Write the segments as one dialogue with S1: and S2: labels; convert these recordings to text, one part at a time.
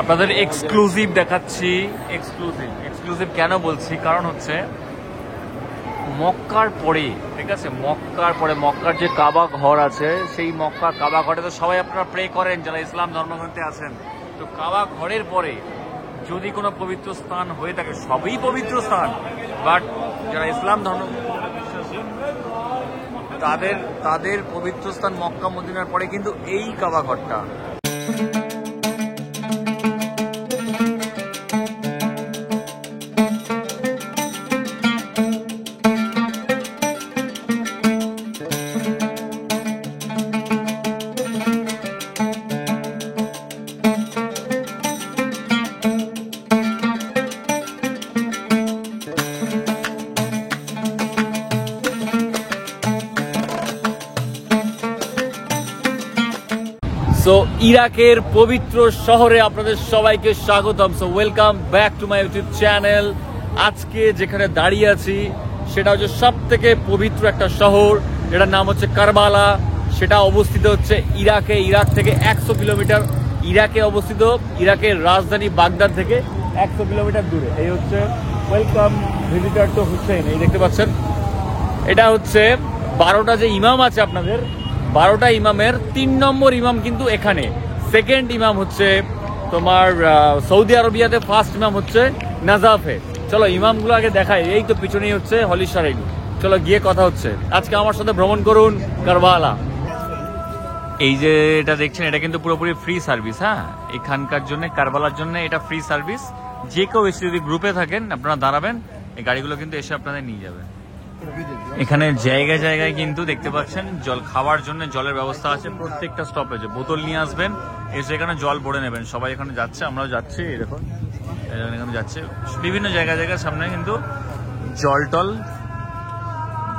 S1: আপনাদের এক্সক্লুসিভ দেখাচ্ছি। এক্সক্লুসিভ কেন বলছি, কারণ হচ্ছে মক্কার পরে, ঠিক আছে, মক্কার যে কাবা ঘর আছে, সেই মক্কা কাবা ঘরে তো সবাই আপনারা প্রে করেন যারা ইসলাম ধর্মগ্রন্থে আছেন। তো কাবা ঘরের পরে যদি কোনো পবিত্র স্থান হয়ে থাকে, সবই পবিত্র স্থান, বাট যারা ইসলাম ধর্ম তাদের পবিত্র স্থান মক্কা মদিনার পরে কিন্তু এই কাবা ঘরটা। সো ইরাকের পবিত্র শহরে আপনাদের সবাইকে স্বাগতম। So welcome back to my YouTube channel. আজকে যেখানে দাঁড়িয়ে আছি সেটা হচ্ছে সব থেকে পবিত্র একটা শহর, যেটার নাম হচ্ছে কারবালা। সেটা অবস্থিত হচ্ছে ইরাক থেকে 100 কিলোমিটার ইরাকে অবস্থিত, ইরাকের রাজধানী বাগদাদ থেকে 100 কিলোমিটার দূরে। এই হচ্ছে ওয়েলকাম ভিজিটার টু হুসেন। এই দেখতে পাচ্ছেন, এটা হচ্ছে 12টা যে ইমাম আছে আপনাদের, 12টা ইমামের 3 নম্বর ইমাম কিন্তু এখানে। সেকেন্ড ইমাম হচ্ছে তোমার সৌদি আরবিয়াতে, ফার্স্ট ইমাম হচ্ছে নাজাফে। চলো ইমামগুলো আগে দেখাই। এই তো পিছনেই হচ্ছে হলি শারাইন। চলো গিয়ে কথা হচ্ছে। আজকে আমার সাথে ভ্রমণ করুন কারবালা। এই যে এটা দেখছেন, এটা কিন্তু পুরোপুরি ফ্রি সার্ভিস। হ্যাঁ, এখানকার জন্য, কারবালার জন্য এটা ফ্রি সার্ভিস। যে কেউ এসে যদি গ্রুপে থাকেন আপনারা দাঁড়াবেন, এই গাড়িগুলো কিন্তু এসে আপনাদের নিয়ে যাবে। এখানে জায়গায় জায়গায় কিন্তু দেখতে পাচ্ছেন জল খাওয়ার জন্য জলের ব্যবস্থা আছে। প্রত্যেকটা স্টপেজে বোতল নিয়ে আসবেন, এসে এখানে জল ভরে নেবেন। সবাই এখানে যাচ্ছে, আমরাও যাচ্ছি। এই দেখুন এখানে যাচ্ছে বিভিন্ন জায়গায় সামনে কিন্তু জল টল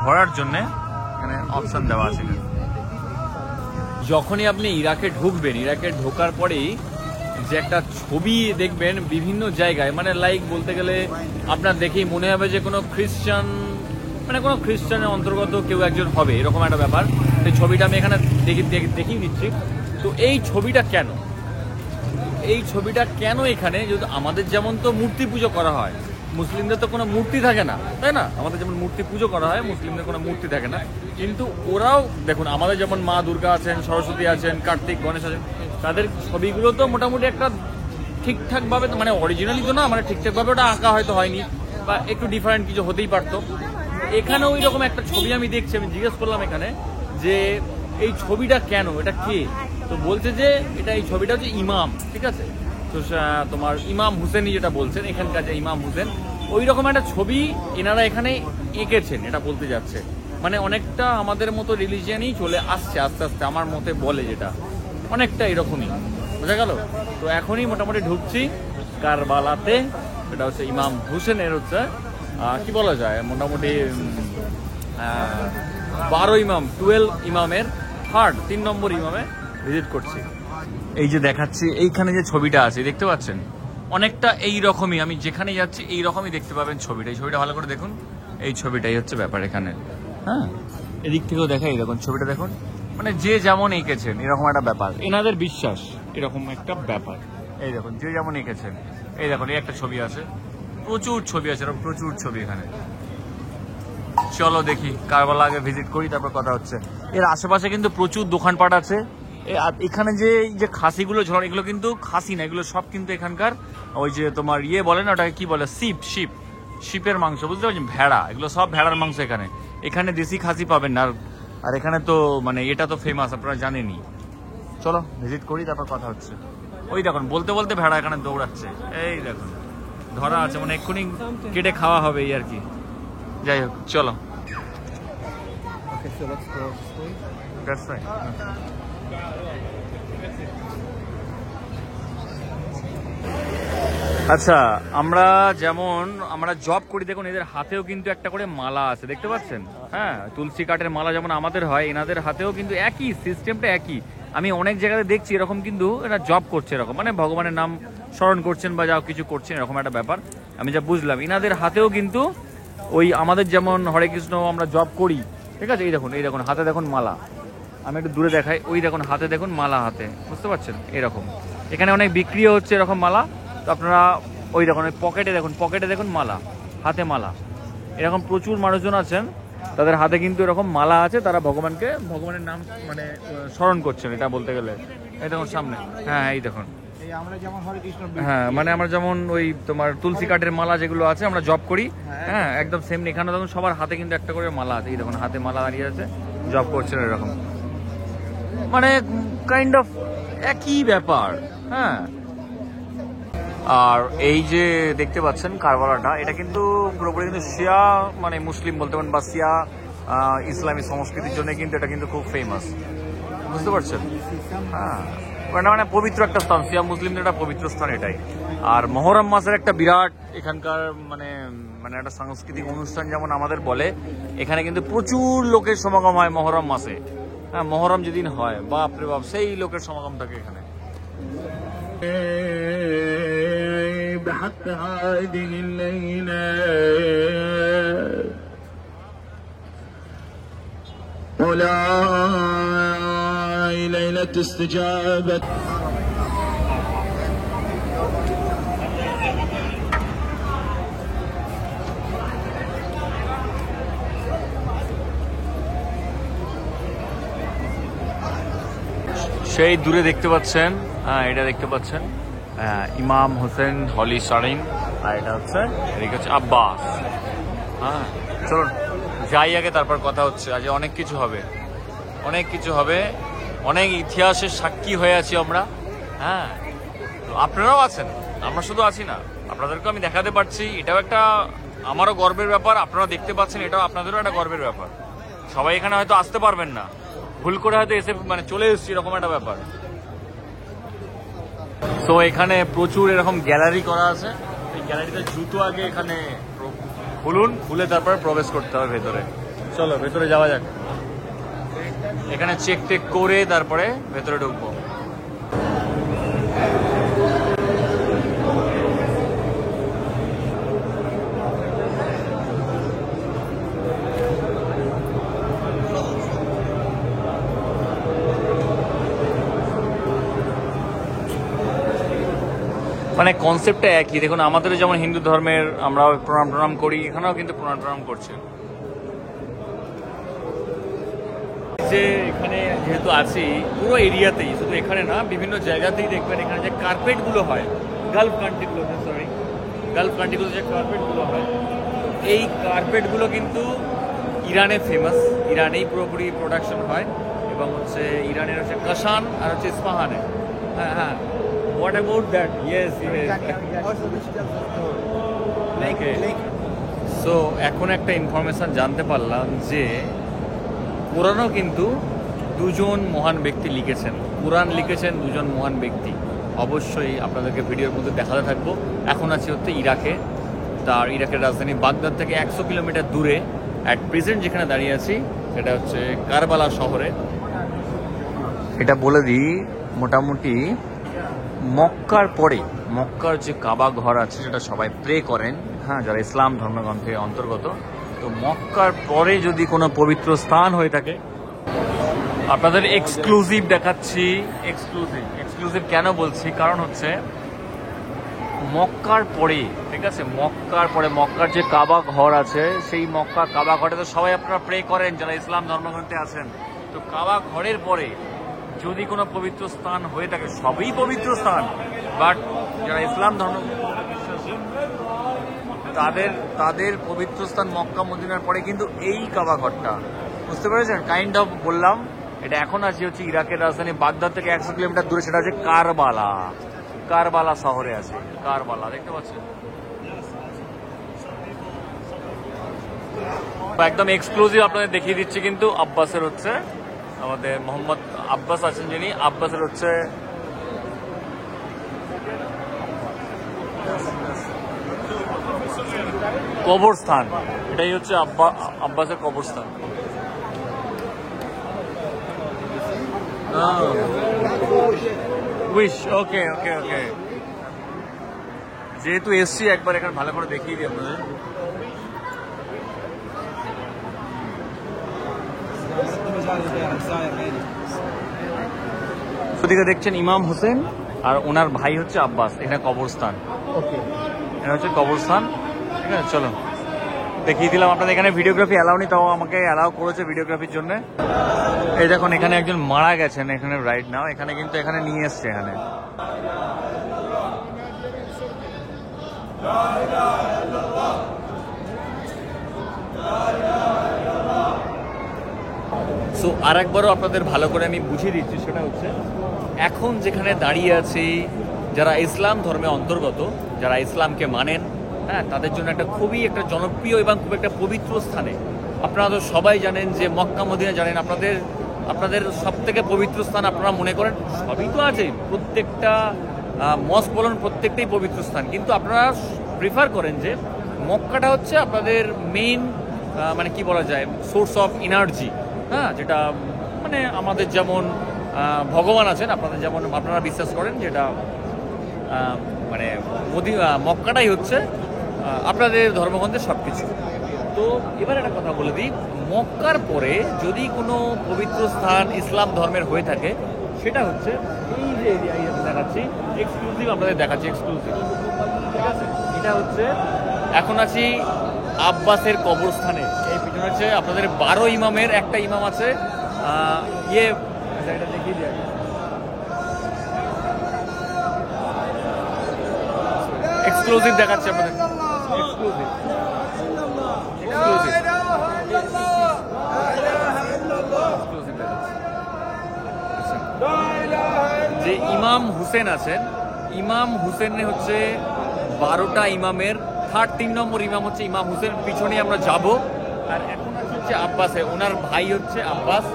S1: ভরার জন্য এখানে অপশন দেওয়া আছে। যখনই আপনি ইরাকে ঢুকবেন, ইরাকে ঢোকার পরেই যে একটা ছবি দেখবেন বিভিন্ন জায়গায়, মানে লাইক বলতে গেলে আপনার দেখেই মনে হবে যে কোনো খ্রিস্টানের অন্তর্গত কেউ একজন হবে, এরকম একটা ব্যাপার। এই ছবিটা আমি এখানে দেখিয়ে দিচ্ছি। তো এই ছবিটা কেন এখানে, যেহেতু আমাদের যেমন তো মূর্তি পুজো করা হয়, মুসলিমদের তো কোনো মূর্তি থাকে না, তাই না? আমাদের যেমন মূর্তি পুজো করা হয়, মুসলিমদের কোনো মূর্তি থাকে না। কিন্তু ওরাও দেখুন, আমাদের যেমন মা দুর্গা আছেন, সরস্বতী আছেন, কার্তিক, গণেশ আছেন, তাদের ছবিগুলো তো মোটামুটি একটা ঠিকঠাকভাবে, মানে অরিজিনালি তো না, মানে ঠিকঠাকভাবে ওটা আঁকা হয়তো হয়নি, বা একটু ডিফারেন্ট কিছু হতেই পারতো। এখানে ওই রকম একটা ছবি আমি দেখছি। আমি জিজ্ঞেস করলাম এখানে যে এই ছবিটা কেন, এটা কে? তো বলছে যে এই ছবিটা হচ্ছে ইমাম, ঠিক আছে? তো তোমার ইমাম হুসেনই যেটা বলছেন এখানকার যে ইমাম হুসেন, ওই রকম একটা ছবি এনারা এখানে এঁকেছেন, এটা বলতে যাচ্ছে। মানে অনেকটা আমাদের মতো রিলিজিয়ানই চলে আসছে আস্তে আস্তে, আমার মতে বলে, যেটা অনেকটা এরকমই, বোঝা গেল? তো এখনই মোটামুটি ঢুকছি কারবালাতে। এটা হচ্ছে ইমাম হুসেনের হচ্ছে কি বলা যায়, মোটামুটি 12 ইমামের 3 নম্বর ইমামে ভিজিট করছি। এই যে দেখাচ্ছি, এইখানে যে ছবিটা আছে দেখতে পাচ্ছেন, অনেকটা এই রকমই, আমি যেখানে যাচ্ছি এই রকমই দেখতে পাবেন ছবিটা। এই ছবিটা ভালো করে দেখুন, এই ছবিটাই হচ্ছে ব্যাপার এখানে। হ্যাঁ, এদিক থেকেও দেখা, এই দেখুন ছবিটা দেখুন, মানে যে যেমন এঁকেছেন এরকম একটা ব্যাপার, এনাদের বিশ্বাস এরকম একটা ব্যাপার। এই দেখুন যে যেমন এঁকেছেন, এই দেখুন এই একটা ছবি আছে, প্রচুর ছবি আছে, এরকম প্রচুর ছবি এখানে। চলো দেখি কারবালা আগে ভিজিট করি, তারপর কথা হচ্ছে। এর আশেপাশে কিন্তু প্রচুর দোকানপাট আছে। এখানে যে খাসিগুলো ঝোলানো, এগুলো কিন্তু খাসি না, এগুলো সব কিন্তু এখানকার ওই যে তোমার বলে না, ওটাকে কি বলে, শিপের মাংস, বুঝতে পারছেন, ভেড়া, এগুলো সব ভেড়ার মাংস। এখানে দেশি খাসি পাবেন না। আর এখানে তো মানে এটা তো ফেমাস, আপনারা জানেনই। চলো ভিজিট করি, তারপর কথা হচ্ছে। ওই দেখুন বলতে বলতে ভেড়া এখানে দৌড়াচ্ছে, এই দেখুন ধরা আছে, মানে এক্ষুনি কেটে খাওয়া হবে এই আর কি। যাই হোক চলো। আচ্ছা, আমরা জব করি, দেখুন এদের হাতেও কিন্তু একটা করে মালা আছে, দেখতে পাচ্ছেন? হ্যাঁ, তুলসী কাঠের মালা যেমন আমাদের হয়, এনাদের হাতেও কিন্তু একই সিস্টেমটা, একই। আমি অনেক জায়গায় দেখছি এরকম, কিন্তু এরা জব করছে এরকম, মানে ভগবানের নাম স্মরণ করছেন বা যা কিছু করছেন, এরকম একটা ব্যাপার আমি যা বুঝলাম। এনাদের হাতেও কিন্তু ওই আমাদের যেমন হরে কৃষ্ণ আমরা জব করি, ঠিক আছে? এই দেখুন হাতে দেখুন মালা, আমি একটু দূরে দেখাই, ওই দেখুন হাতে দেখুন মালা, হাতে, বুঝতে পারছেন? এরকম এখানে অনেক বিক্রিও হচ্ছে এরকম মালা। তো আপনারা ওই দেখুন, ওই পকেটে দেখুন মালা, হাতে মালা, এরকম প্রচুর মানুষজন আছেন, তাদের হাতে কিন্তু এরকম মালা আছে, তারা ভগবানের নাম মানে স্মরণ করছেন, এটা বলতে গেলে। এই দেখুন সামনে, হ্যাঁ এই দেখুন, হ্যাঁ মানে আমরা যেমন ওই তোমার তুলসী কাঠের মালা যেগুলো আছে আমরা জপ করি, হ্যাঁ একদম সেম। এখানে দেখুন সবার হাতে কিন্তু একটা করে মালা আছে, এই দেখুন হাতে মালা দাঁড়িয়ে আছে, জব করছেন এরকম, মানে কাইন্ড অফ একই ব্যাপার। হ্যাঁ, আর এই যে দেখতে পাচ্ছেন কারবালাটা, এটা কিন্তু পুরোপুরি কিন্তু শিয়া মানে মুসলিম বলতে পারেন, বা শিয়া ইসলামী সংস্কৃতির জন্য কিন্তু এটা কিন্তু খুব ফেমাস, বুঝতে পারছেন? হ্যাঁ, মানে পবিত্র একটা স্থান, শিয়া মুসলিমদের একটা পবিত্র স্থান এটাই। আর মহরম মাসের একটা বিরাট এখানকার মানে মানে একটা সাংস্কৃতিক অনুষ্ঠান যেমন আমাদের বলে, এখানে কিন্তু প্রচুর লোকের সমাগম হয় মহরম মাসে। হ্যাঁ, মহরম যেদিন হয় বাপরে বাপ, সেই লোকের সমাগম থাকে এখানে।
S2: ليلة استجابة
S1: সেই দূরে দেখতে পাচ্ছেন, হ্যাঁ এটা দেখতে পাচ্ছেন ইমাম হোসেন হলি শারিন, আর এটা হচ্ছে এদিকে হচ্ছে আব্বাস। হ্যাঁ চলুন যাই আগে, তারপর কথা হচ্ছে। আজ অনেক কিছু হবে, অনেক কিছু হবে, অনেক ইতিহাসের সাক্ষী হয়ে আছি আমরা। হ্যাঁ, আপনারাও আছেন, আমরা শুধু আছি না, আপনাদেরকে আমি দেখাতে পারছি, এটাও একটা আমারও গর্বের ব্যাপার। আপনারা দেখতে পাচ্ছেন, এটাও আপনাদেরও একটা গর্বের ব্যাপার। সবাই এখানে হয়তো আসতে পারবেন না, ভুল করে হয়তো এসে মানে চলে এসেছি, এরকম একটা ব্যাপার। তো এখানে প্রচুর এরকম গ্যালারি করা আছে, এই গ্যালারিতে জুতো আগে এখানে খুলুন, খুলে তারপরে প্রবেশ করতে হবে ভেতরে। চলো ভেতরে যাওয়া যাক, এখানে চেক টেক করে তারপরে ভেতরে ঢুকবো। মানে কনসেপ্টটা একই। দেখুন আমাদের যেমন হিন্দু ধর্মের আমরা প্রণাম করি, এখানেও কিন্তু প্রণাম করছে। যে এখানে যেহেতু আছি পুরো এরিয়াতেই, শুধু এখানে না বিভিন্ন জায়গাতেই দেখবেন এখানে যে কার্পেটগুলো হয়, গালফ কান্ট্রিগুলো যে কার্পেটগুলো হয়, এই কার্পেটগুলো কিন্তু ইরানে ফেমাস, ইরানেই পুরোপুরি প্রোডাকশন হয়, এবং হচ্ছে ইরানের হচ্ছে কাশান আর হচ্ছে ইস্পাহানে। হ্যাঁ হ্যাঁ, what about that? Yes. So এখন একটা ইনফরমেশন জানতে পারলাম যে কোরআনও কিন্তু দুজন মহান ব্যক্তি লিখেছেন, কোরআন লিখেছেন দুজন মহান ব্যক্তি। অবশ্যই আপনাদেরকে ভিডিওর মধ্যে দেখাতে থাকবো। এখন আছি হচ্ছে ইরাকে, তার ইরাকের রাজধানী বাগদাদ থেকে 100 কিলোমিটার দূরে অ্যাট প্রেজেন্ট যেখানে দাঁড়িয়ে আছি সেটা হচ্ছে কারবালা শহরে। এটা বলে দিই, মোটামুটি মক্কার পরে, মক্কার যে কাবা ঘর আছে সেটা সবাই প্রে করেন, হ্যাঁ যারা ইসলাম ধর্মগ্রন্থের অন্তর্গত। তো মক্কার পরে যদি কোনো পবিত্র স্থান হয়ে থাকে, আপনাদের এক্সক্লুসিভ দেখাচ্ছি। এক্সক্লুসিভ কেন বলছি, কারণ হচ্ছে মক্কার পরে, ঠিক আছে, মক্কার পরে মক্কার যে কাবা ঘর আছে, সেই মক্কা কাবা ঘরে তো সবাই আপনারা প্রে করেন যারা ইসলাম ধর্মগ্রন্থে আছেন। তো কাবা ঘরের পরে যদি কোনো পবিত্র স্থান হয়ে থাকে, সবই পবিত্র স্থান, বাট যারা ইসলাম ধর্ম বিশ্বাসী তাদের পবিত্র স্থান মক্কা মদিনার পরে কিন্তু এই কাবা ঘরটা, বুঝতে পেরেছেন? কাইন্ড অফ বললাম, এটা এখন আছি হচ্ছে ইরাকের রাজধানী বাগদাদ থেকে 100 কিলোমিটার দূরে, সেটা হচ্ছে কারবালা শহরে আছে। কারবালা দেখতে পাচ্ছেন, একদম এক্সক্লুসিভ আপনাদের দেখিয়ে দিচ্ছি। কিন্তু আব্বাসের হচ্ছে আমাদের মোহাম্মদ আব্বাস আছেন যিনি, আব্বাসের হচ্ছে কবরস্থান, এটাই হচ্ছে আব্বাসের কবরস্থান। উইশ, ওকে ওকে ওকে, যেহেতু এসছি একবার এখানে ভালো করে দেখিয়ে দিই আপনাদের। ওদিকে দেখছেন ইমাম হোসেন আর ওনার ভাই হচ্ছে আব্বাস। এখানে কবরস্থান,
S3: ওকে।
S1: এটা হচ্ছে কবরস্থান। ঠিক আছে, চলো দেখিয়ে দিলাম আপনাদের। এখানে ভিডিওগ্রাফি অ্যালাউ নেই, তাও আমাকে অ্যালাউ করেছে ভিডিওগ্রাফির জন্য। এই দেখুন এখানে একজন মারা গেছেন এখানে রাইট নাও, এখানে কিন্তু এখানে নিয়ে এসছে এখানে। সো আর একবারও আপনাদের ভালো করে আমি বুঝিয়ে দিচ্ছি, সেটা হচ্ছে এখন যেখানে দাঁড়িয়ে আছি, যারা ইসলাম ধর্মে অন্তর্গত, যারা ইসলামকে মানেন, হ্যাঁ, তাদের জন্য একটা খুবই একটা জনপ্রিয় এবং খুব একটা পবিত্র স্থানে। আপনারা তো সবাই জানেন যে মক্কা মদিনা জানেন, আপনাদের সব থেকে পবিত্র স্থান আপনারা মনে করেন, সবই তো আছে, প্রত্যেকটা মস্ক বলুন প্রত্যেকটাই পবিত্র স্থান, কিন্তু আপনারা প্রিফার করেন যে মক্কাটা হচ্ছে আপনাদের মেইন মানে কি বলা যায় সোর্স অফ এনার্জি, হ্যাঁ, যেটা মানে আমাদের যেমন ভগবান আছেন, আপনাদের যেমন আপনারা বিশ্বাস করেন, যেটা মানে মক্কাটাই হচ্ছে আপনাদের ধর্মগ্রন্থের সব কিছু। তো এবার একটা কথা বলে দিই, মক্কার পরে যদি কোনো পবিত্র স্থান ইসলাম ধর্মের হয়ে থাকে, সেটা হচ্ছে এই যে এরিয়া দেখাচ্ছি, এক্সক্লুসিভ আপনাদের দেখাচ্ছি, এক্সক্লুসিভ। ঠিক আছে, এটা হচ্ছে এখন আছি আব্বাসের কবরস্থানে। এই পিছনে হচ্ছে আপনাদের 12 ইমামের একটা ইমাম আছে, এটা দেখিয়ে দিই। এক্সক্লুসিভ দেখাচ্ছে আপনাদের, এক্সক্লুসিভ যে ইমাম হুসেন আছেন, ইমাম হুসেন হচ্ছে 12টা ইমামের 3 নম্বর ইমাম হচ্ছে ইমাম হুসেন। পিছনে আমরা যাব। আর এখন হচ্ছে আব্বাসে, ওনার ভাই হচ্ছে আব্বাস,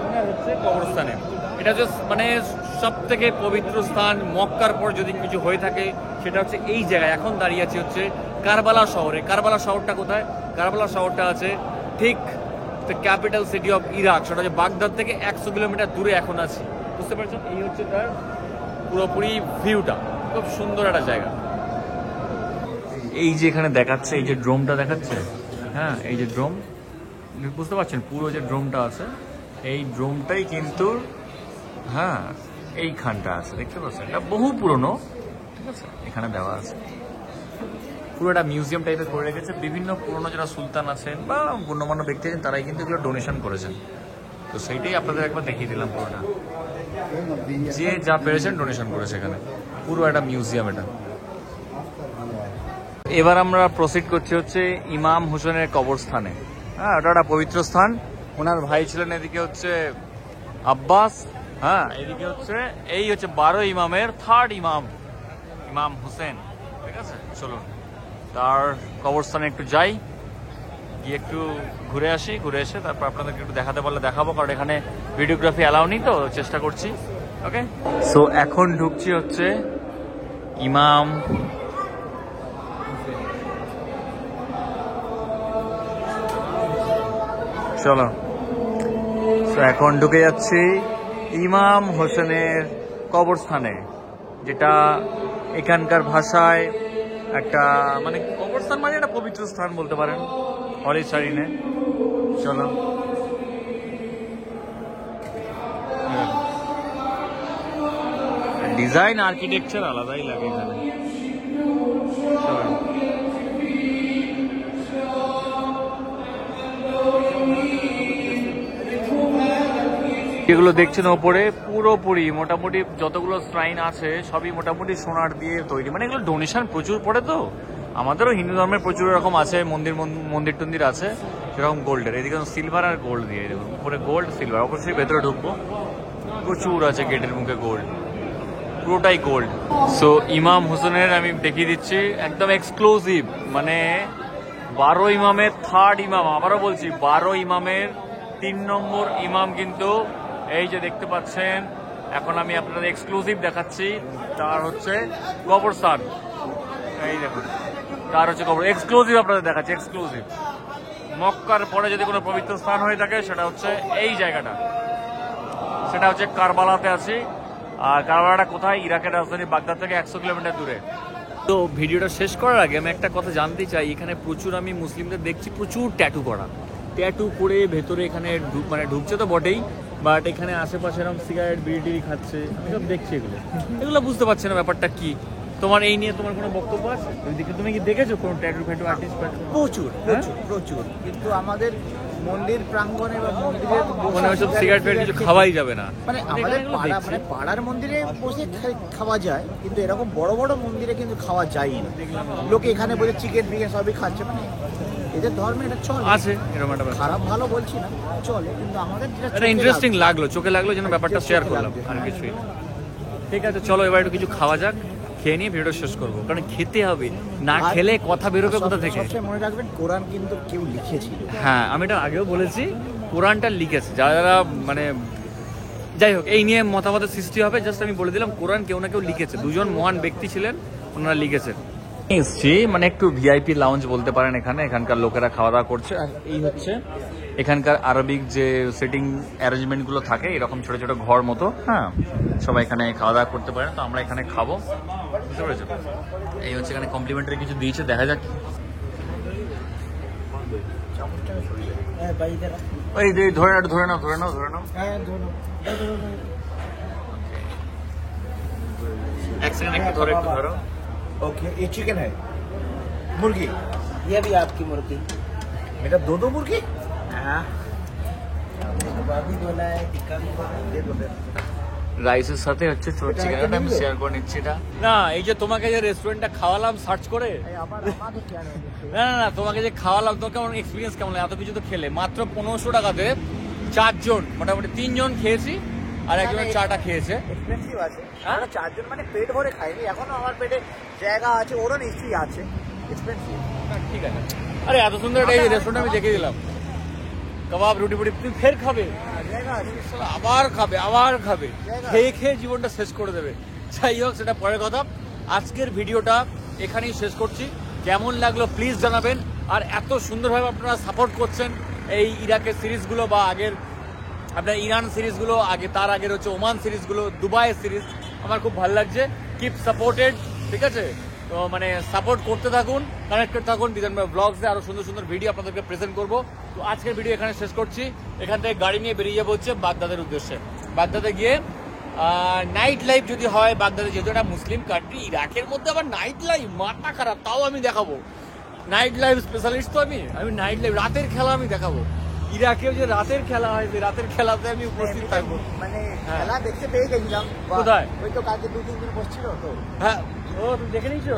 S1: ওনার হচ্ছে কবরস্থানে। এটা হচ্ছে মানে সব থেকে পবিত্র স্থান মক্কার পর যদি কিছু হয়ে থাকে, সেটা হচ্ছে এই জায়গায়। এখন দাঁড়িয়ে আছি হচ্ছে কারবালা শহরে। কারবালা শহরটা কোথায়? কারবালা শহরটা আছে ঠিক the capital city of Iraq, সেটা হচ্ছে বাগদাদ থেকে 100 কিলোমিটার দূরে এখন আছি। বুঝতে পারছেন? এই হচ্ছে তার পুরোপুরি ভিউটা, খুব সুন্দর একটা জায়গা। এই যে এখানে দেখাচ্ছে, এই যে ড্রোমটা দেখাচ্ছে, হ্যাঁ, এই যে ড্রোম, বুঝতে পারছেন পুরো যে ড্রোমটা আছে, এই ড্রোমটাই কিন্তু হ্যাঁ এইখানটা আছে, দেখতে পাচ্ছেন? এটা বহু পুরনো, ঠিক আছে, এখানে দেওয়া আছে। পুরো একটা মিউজিয়াম টাইপের করে রেখেছে। বিভিন্ন পুরনো যারা সুলতান আছেন বা গণ্যমান্য ব্যক্তি আছেন, তারাই কিন্তু এগুলো ডোনেশন করেছেন। তো সেইটাই আপনাদের একবার দেখিয়ে দিলাম। পুরোটা যে যা পেরেছেন ডোনেশন করেছে এখানে, পুরো একটা মিউজিয়াম এটা। এবার আমরা প্রসিড করছি হচ্ছে ইমাম হুসেনের কবরস্থানে। হ্যাঁ, ওটা একটা পবিত্র স্থান। ওনার ভাই ছিলেন এদিকে হচ্ছে আব্বাস, হ্যাঁ, এদিকে হচ্ছে এই হচ্ছে 12 ইমামের 3rd ইমাম, ইমাম হুসেন। ঠিক আছে, চলুন তার কবরস্থানে একটু যাই, গিয়ে একটু ঘুরে আসি, ঘুরে এসে তারপর আপনাদেরকে একটু দেখাতে পারলে দেখাবো, কারণ এখানে ভিডিওগ্রাফি অ্যালাউ নেই, তো চেষ্টা করছি। ওকে, সো এখন ঢুকছি হচ্ছে ইমাম চলো, এখন ঢুকে যাচ্ছি ইমাম হোসেনের কবরস্থানে, যেটা এখানকার ভাষায় একটা মানে কবরস্থান মানে একটা পবিত্র স্থান বলতে পারেন, হলি শারিনে। চলো, ডিজাইন আর্কিটেকচার আলাদাই লাগে এখানে। যেগুলো দেখছেন ওপরে পুরোপুরি মোটামুটি যতগুলো শ্রাইন আছে সবই মোটামুটি সোনার দিয়ে তৈরি, মানে এগুলো ডোনেশন প্রচুর পড়ে। তো আমাদেরও হিন্দু ধর্মের প্রচুর এরকম আছে, মন্দির টন্দির আছে সেরকম গোল্ডের। এদিকে সিলভার আর গোল্ড দিয়ে, দেখুন উপরে গোল্ড সিলভার। অবশ্যই ভেতরে ঢুকবো, প্রচুর আছে গেটের মুখে গোল্ড, পুরোটাই গোল্ড। সো ইমাম হোসেনের আমি দেখিয়ে দিচ্ছি, একদম এক্সক্লুসিভ, মানে 12 ইমামের 3rd ইমাম। আবারও বলছি 12 ইমামের 3 নম্বর ইমাম কিন্তু এই যে দেখতে পাচ্ছেন। এখন আমি আপনাদের এক্সক্লুসিভ দেখাচ্ছি, তার হচ্ছে কবরস্থান। এই দেখুন, তার হচ্ছে কবর এক্সক্লুসিভ আপনাদের দেখাচ্ছি, এক্সক্লুসিভ। মক্কার পরে যদি কোনো পবিত্র স্থান হয়ে থাকে, সেটা হচ্ছে এই জায়গাটা, সেটা হচ্ছে কারবালাতে আছি। আর কারবালাটা কোথায়? ইরাকের রাজধানী বাগদাদ থেকে 100 কিলোমিটার দূরে। তো ভিডিওটা শেষ করার আগে আমি একটা কথা জানতে চাই, এখানে প্রচুর আমি মুসলিমদের দেখছি প্রচুর ট্যাটু করা, ট্যাটু করে ভেতরে এখানে মানে ঢুকছে তো বটেই, বাট এখানে আশেপাশে এরকম সিগারেট বিড়ি টিড়ি খাচ্ছে, আমি সব দেখছি এগুলো বুঝতে পারছি না ব্যাপারটা কি। তোমার এই নিয়ে তোমার কোনো বক্তব্য আছে? তুমি কি দেখেছো কোনো ট্যাটু ফ্যাটু আর্টিস্ট?
S3: প্রচুর প্রচুর প্রচুর, কিন্তু আমাদের মন্দির প্রাঙ্গণে বা মন্দিরের
S1: মানে ওইসব সিগারেট ফ্যাট কিছু খাওয়াই যাবে না।
S3: মানে আমাদের পাড়া মানে পাড়ার মন্দিরে বসে খাওয়া যায়, কিন্তু এরকম বড় বড় মন্দিরে কিন্তু খাওয়া যায় না। লোকে এখানে বসে চিকেন ফিকেন সবই খাচ্ছে, মানে এদের ধর্মে এটা চলে
S1: আছে এরকম একটা ব্যাপার।
S3: খারাপ ভালো বলছি না, চলে, কিন্তু আমাদের যেটা
S1: এটা ইন্টারেস্টিং লাগলো, চোখে লাগলো, যেন ব্যাপারটা শেয়ার করলাম, আর কিছুই না। ঠিক আছে, চলো এবার একটু কিছু খাওয়া যাক, খেয়ে নিয়ে ভিডিওটা শেষ করবো, কারণ খেতে হবে, না খেলে কথা বেরোবে কোথা থেকে?
S3: সবসময় মনে রাখবেন, কোরআন কিন্তু কেউ লিখেছিল।
S1: হ্যাঁ, আমি এটা আগেও বলেছি, কোরআনটা লিখেছে যারা যারা মানে যাই হোক এই নিয়ে মতামতের সৃষ্টি হবে, জাস্ট আমি বলে দিলাম কোরআন কেউ না কেউ লিখেছে, দুজন মহান ব্যক্তি ছিলেন, ওনারা লিখেছেন। এসছি মানে একটু ভিআইপি লাউঞ্জ বলতে পারেন, এখানকার লোকেরা খাওয়া দাওয়া করছে, আর এই হচ্ছে এখানকার আরবিক যে সিটিং অ্যারেঞ্জমেন্ট গুলো থাকে, এরকম ছোট ছোট ঘর মতো। হ্যাঁ, সবাই এখানে খাওয়া দাওয়া করতে পারেন, তো আমরা এখানে খাবো, বুঝতে পেরেছো? এই হচ্ছে এখানে কমপ্লিমেন্টারি কিছু দিয়েছে, দেখা যাক। ওই ধরে নাও। এক সেকেন্ড একটু ধরো।
S3: ओके, ये चिकन है, मुर्गी,
S4: ये भी आपकी मुर्गी।
S3: मेरा दो मुर्गी।
S4: हाँ, कबाबी बोला है, टिक्का भी बोला है, दे दो फिर।
S1: রাইসের সাথে হচ্ছে ছোট চিকেন, আমি শেয়ার করে নিচ্ছি এটা। না, এই যে তোমাকে যে রেস্টুরেন্টটা খাওয়ালাম সার্চ করে, না তোমাকে যে খাওয়ালাম, তোমার কেমন এক্সপিরিয়েন্স কেমন লাগে? এত কিছু তো খেলে, মাত্র 1500 টাকাতে 4 জন, মোটামুটি 3 জন খেয়েছি, আর একজনের চাটা খেয়েছে।
S3: এক্সপেন্সিভ আছে, আমরা 4 জন মানে পেট ভরে খাইনি, এখনো আমার পেটে জায়গা আছে, ওরও নিশ্চয়ই আছে, এক্সপেন্সিভ।
S1: ঠিক আছে, আরে এত সুন্দর একটা এই রেস্টুরেন্ট আমি দেখে দিলাম, কাবাব রুটি ফুটি, তুমি ফের খাবে, আবার খাবে, খেয়ে জীবনটা শেষ করে দেবে। যাই হোক, সেটা পরের কথা। আজকের ভিডিওটা এখানেই শেষ করছি, কেমন লাগলো প্লিজ জানাবেন, আর এত সুন্দরভাবে আপনারা সাপোর্ট করছেন এই ইরাকের সিরিজগুলো, বা আগের আপনার ইরান সিরিজগুলো, আগে তার আগের হচ্ছে ওমান সিরিজগুলো, দুবাই সিরিজ, আমার খুব ভালো লাগছে। কিপ সাপোর্টেড, ঠিক আছে? তো মানে সাপোর্ট করতে থাকুন, কানেক্টেড থাকুন, ডিজাইন ব্লগসে আরো সুন্দর সুন্দর ভিডিও আপনাদেরকে প্রেজেন্ট করবো। তো আজকের ভিডিও এখানে শেষ করছি, এখান থেকে গাড়ি নিয়ে বেরিয়ে যাবো হচ্ছে বাগদাদের উদ্দেশ্যে। বাগদাদে গিয়ে নাইট লাইফ যদি হয়, বাগদাদে যেহেতু একটা মুসলিম কান্ট্রি, ইরাকের মধ্যে আবার নাইট লাইফ, মাথা খারাপ, তাও আমি দেখাবো। নাইট লাইফ স্পেশালিস্ট তো আমি নাইট লাইফ, রাতের খেলা আমি দেখাবো। ইরাকেও যে রাতের খেলা হয়, যে রাতের খেলাতে আমি উপস্থিত থাকবো।
S3: মানে খেলা দেখতে পেয়ে গেছিলাম,
S1: কোথায়?
S3: ওই তো কালকে 2-3 দিন বসছিল তো।
S1: হ্যাঁ, ও তুমি দেখে নিয়েছো?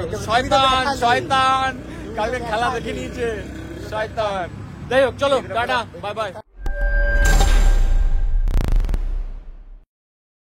S1: শয়তান কালকে খেলা দেখে নিয়েছে, শয়তান। যাই হোক, চলো টাটা, বাই বাই।